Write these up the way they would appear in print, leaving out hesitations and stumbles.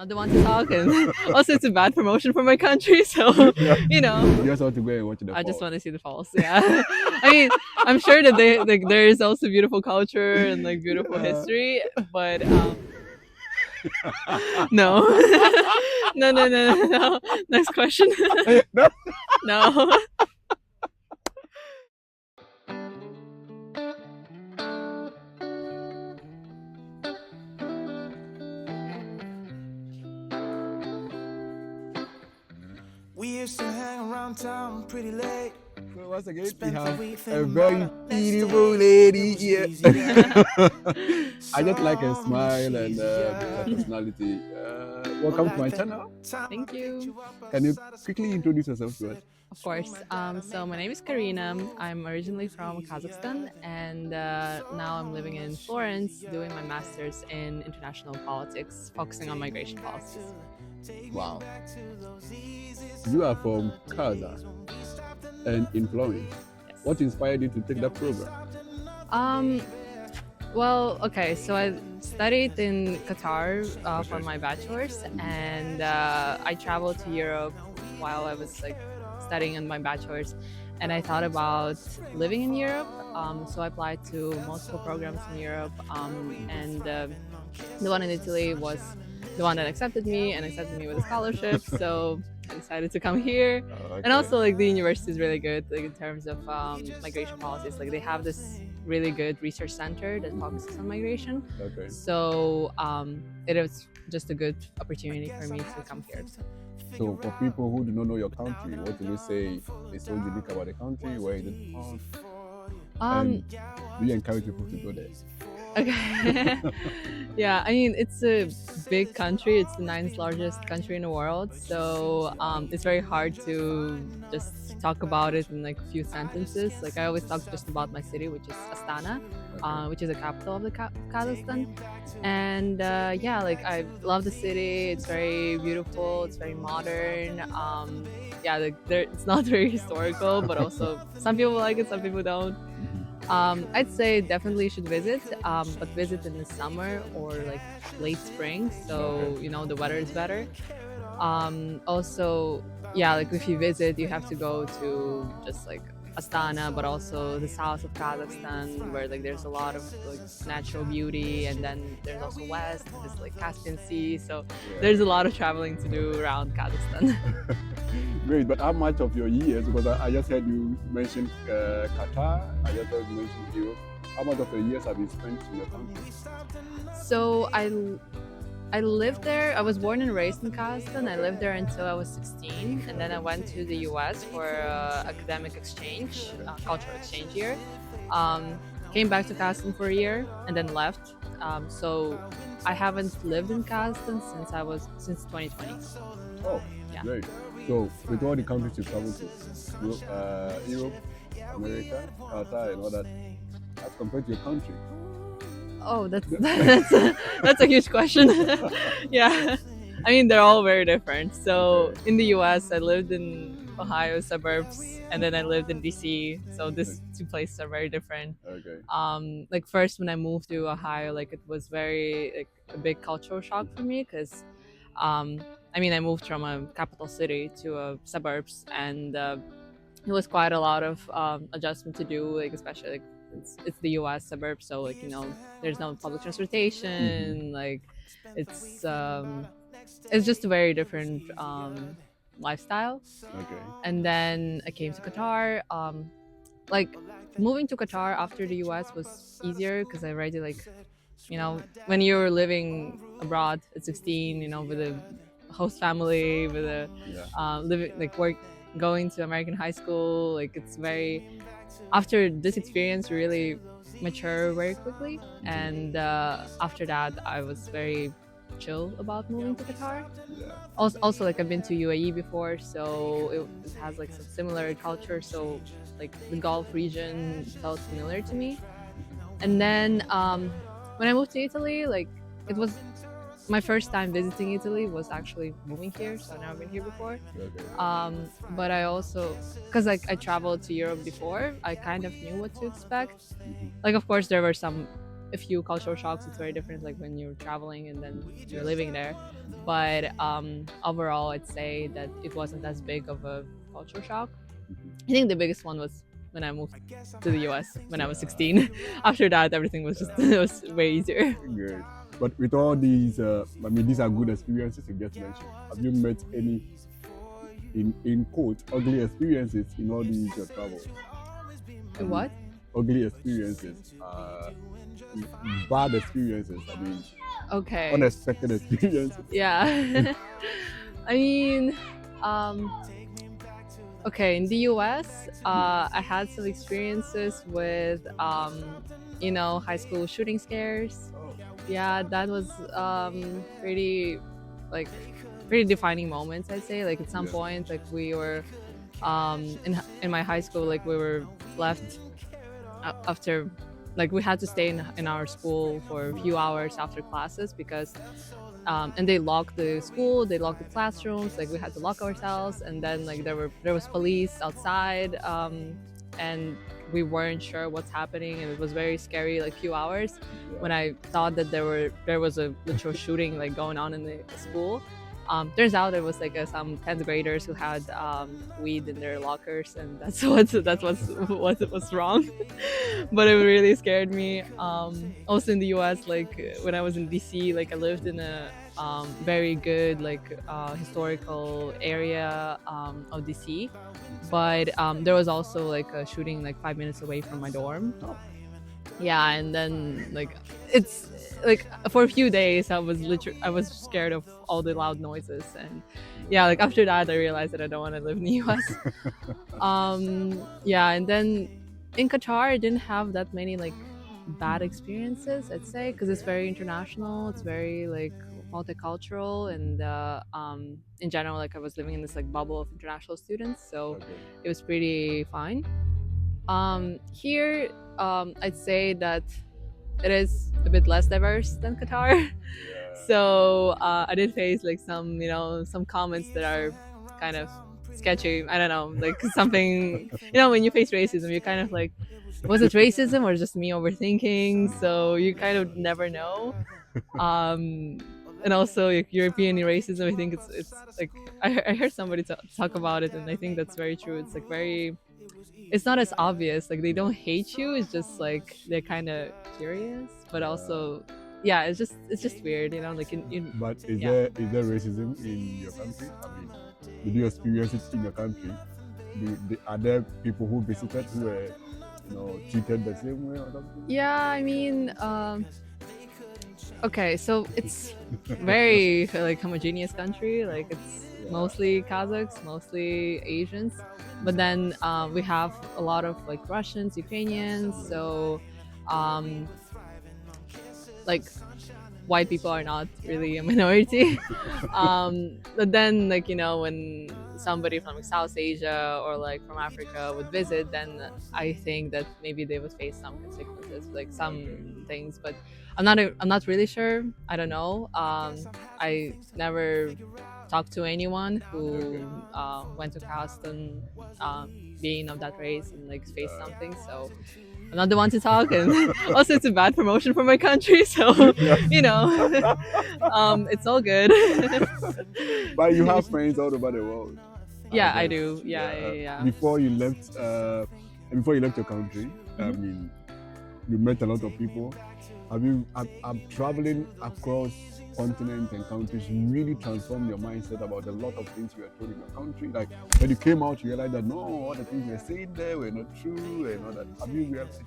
not the one to talk, and also it's a bad promotion for my country. So, Yeah. you know, You just want to go and watch the I just falls. want to see the falls. Yeah, I mean, I'm sure that there is also beautiful culture and like beautiful Yeah. history, but no, no. Next question. No. No. We used to hang around town pretty late. So once again, we Spent the have week a thinking very about our next beautiful date. lady It was here. easy, yeah. I just like her So smile much and her easier. personality. Well, Welcome to I my think channel. time I Thank picked you. you up Can you outside of quickly school. introduce yourself to us? Of course. So my name is Karina. I'm originally from Kazakhstan, and now I'm living in Florence, doing my master's in international politics, focusing on migration policies. Wow. You are from Kazakhstan and in Florence. Yes. What inspired you to take that program? Well, okay. So I studied in Qatar for Okay. my bachelor's, and I traveled to Europe while I was like studying in my bachelor's, and I thought about living in Europe. So I applied to multiple programs in Europe, and the one in Italy was the one that accepted me and accepted me with a scholarship. So I decided to come here. And Okay. also, like, the university is really good, like, in terms of migration policies. Like, they have this really good research center that focuses on migration. Okay. So it was just a good opportunity for me to come here. So for people who do not know your country, what do you say is so unique about the country? Where is it found? And do you encourage people to go there? Okay. Yeah, I mean, it's a big country. It's the ninth largest country in the world. So it's very hard to just talk about it in like a few sentences. Like, I always talk just about my city, which is Astana, which is the capital of the Kazakhstan. And yeah, like, I love the city. It's very beautiful. It's very modern. Yeah, like, it's not very historical, but also some people like it, some people don't. I'd say definitely you should visit, but visit in the summer or like late spring, so you know the weather is better. Also, yeah, like if you visit, you have to go to just like Astana, but also the south of Kazakhstan, where like there's a lot of like natural beauty, and then there's also west, there's like Caspian Sea, so there's a lot of traveling to do around Kazakhstan. Great, but how much of your years, because I just heard you mention Qatar, I just heard you mention Europe, how much of your years have you spent in your country? So I lived there. I was born and raised in Kazakhstan. I lived there until I was 16, and then I went to the US for academic exchange, cultural exchange year. Came back to Kazakhstan for a year and then left. So I haven't lived in Kazakhstan since 2020. Oh, Yeah. great. So with all the countries you traveled to, Europe, America, Qatar, and all that, as compared to your country, Oh, that's a huge question. Yeah, I mean, they're all very different. So in the U.S., I lived in Ohio suburbs, and then I lived in D.C. So these two places are very different. okay, Like, first when I moved to Ohio, like, it was very like a big cultural shock for me because, I mean, I moved from a capital city to a suburbs, and it was quite a lot of adjustment to do, like, especially like it's the U.S. suburbs, so like, you know, there's no public transportation, like it's um, it's just a very different lifestyle. okay, And then I came to Qatar. Like, moving to Qatar after the U.S. was easier because I already, like, you know, when you're living abroad at 16, you know, with a host family, with a yeah, living like work, going to American high school, like, it's very, after this experience, you really mature very quickly. And after that, I was very chill about moving to Qatar. yeah, Also, like, I've been to UAE before, so it has like some similar culture. So like the Gulf region felt familiar to me. And then when I moved to Italy, like, it was my first time visiting Italy was actually moving here, so I've never been here before. okay, But I also, because like I traveled to Europe before, I kind of knew what to expect. Like, of course, there were some a few cultural shocks. It's very different, like when you're traveling and then you're living there. But overall, I'd say that it wasn't as big of a cultural shock. I think the biggest one was when I moved to the US when I was 16. After that, everything was just it was way easier. Good. But with all these, I mean, these are good experiences you just mentioned. Have you met any, in quote, ugly experiences in all these travels? What? Ugly experiences, bad experiences. I mean, Okay. unexpected experiences. Yeah. I mean, okay, in the US, I had some experiences with, high school shooting scares. Oh, Yeah, that was pretty, like, pretty defining moments, I'd say. Like, at some Yeah. point, like, we were, in my high school, like, we were left after, like, we had to stay in our school for a few hours after classes because and they locked the school, they locked the classrooms, like we had to lock ourselves, and then like there was police outside, and we weren't sure what's happening, and it was very scary, like few hours when I thought that there was a literal shooting like going on in the school. Turns out it was like some 10th graders who had weed in their lockers, and what was wrong. But it really scared me. Also in the U.S., like when I was in D.C., like I lived in a very good like historical area of D.C., but there was also like a shooting like 5 minutes away from my dorm. Yeah, and then like it's like for a few days I was scared of all the loud noises, and yeah, like after that I realized that I don't want to live in the US. Yeah, and then in Qatar I didn't have that many like bad experiences, I'd say, because it's very international, it's very like multicultural, and in general, like I was living in this like bubble of international students, so Okay. it was pretty fine. Here, I'd say that it is a bit less diverse than Qatar. Yeah. So I did face like some comments that are kind of sketchy. I don't know, like something, when you face racism, you're kind of like, was it racism or just me overthinking? So you kind of never know. And also like European racism, I think it's like I heard somebody talk about it, and I think that's very true. It's like it's not as obvious. Like they don't hate you. It's just like they're kind of curious, but also, yeah, it's just weird, Like But is yeah. there racism in your country? I mean, did you experience it in your country? Are there people who visited who were, treated the same way or something? Yeah, I mean, okay, so it's very like homogeneous country. Like it's mostly Kazakhs, mostly Asians, but then we have a lot of like Russians, Ukrainians. So, like white people are not really a minority. But then like when somebody from like South Asia or like from Africa would visit, then I think that maybe they would face some consequences, like some things. But I'm not really sure. I don't know. I never talked to anyone who went to Kazakhstan being of that race and like faced something. So I'm not the one to talk, and also it's a bad promotion for my country. So it's all good. But you have friends all over the world. Yeah, I guess. do. Yeah. Before you left your country, I mean, you met a lot of people. Have traveling across continents and countries really transformed your mindset about a lot of things you were told in your country? Like when you came out, you realized that no, all the things you were saying there were not true and all that. Have you realized it?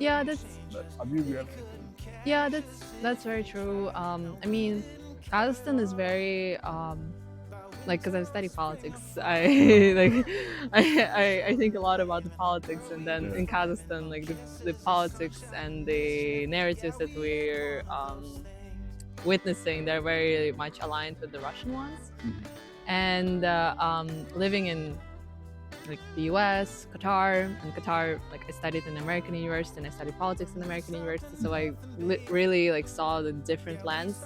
Yeah, Have you realized it? yeah, that's very true. I mean, Kazakhstan is very like because I study politics, I like I think a lot about the politics, and then in Kazakhstan, like the politics and the narratives that we're witnessing, they're very much aligned with the Russian ones. And living in like the US, Qatar, like I studied in American university and I studied politics in American university, so I really like saw the different lens,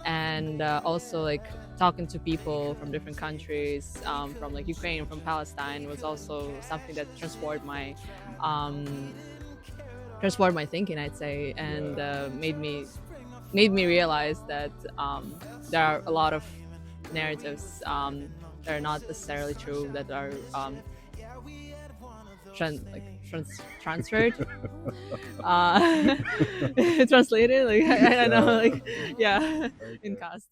and also like talking to people from different countries, from like Ukraine, from Palestine, was also something that transformed my transformed my thinking, I'd say, and made me realize that there are a lot of narratives that are not necessarily true, that are transferred, uh, translated. Like I don't know, like yeah, in Okay. cast.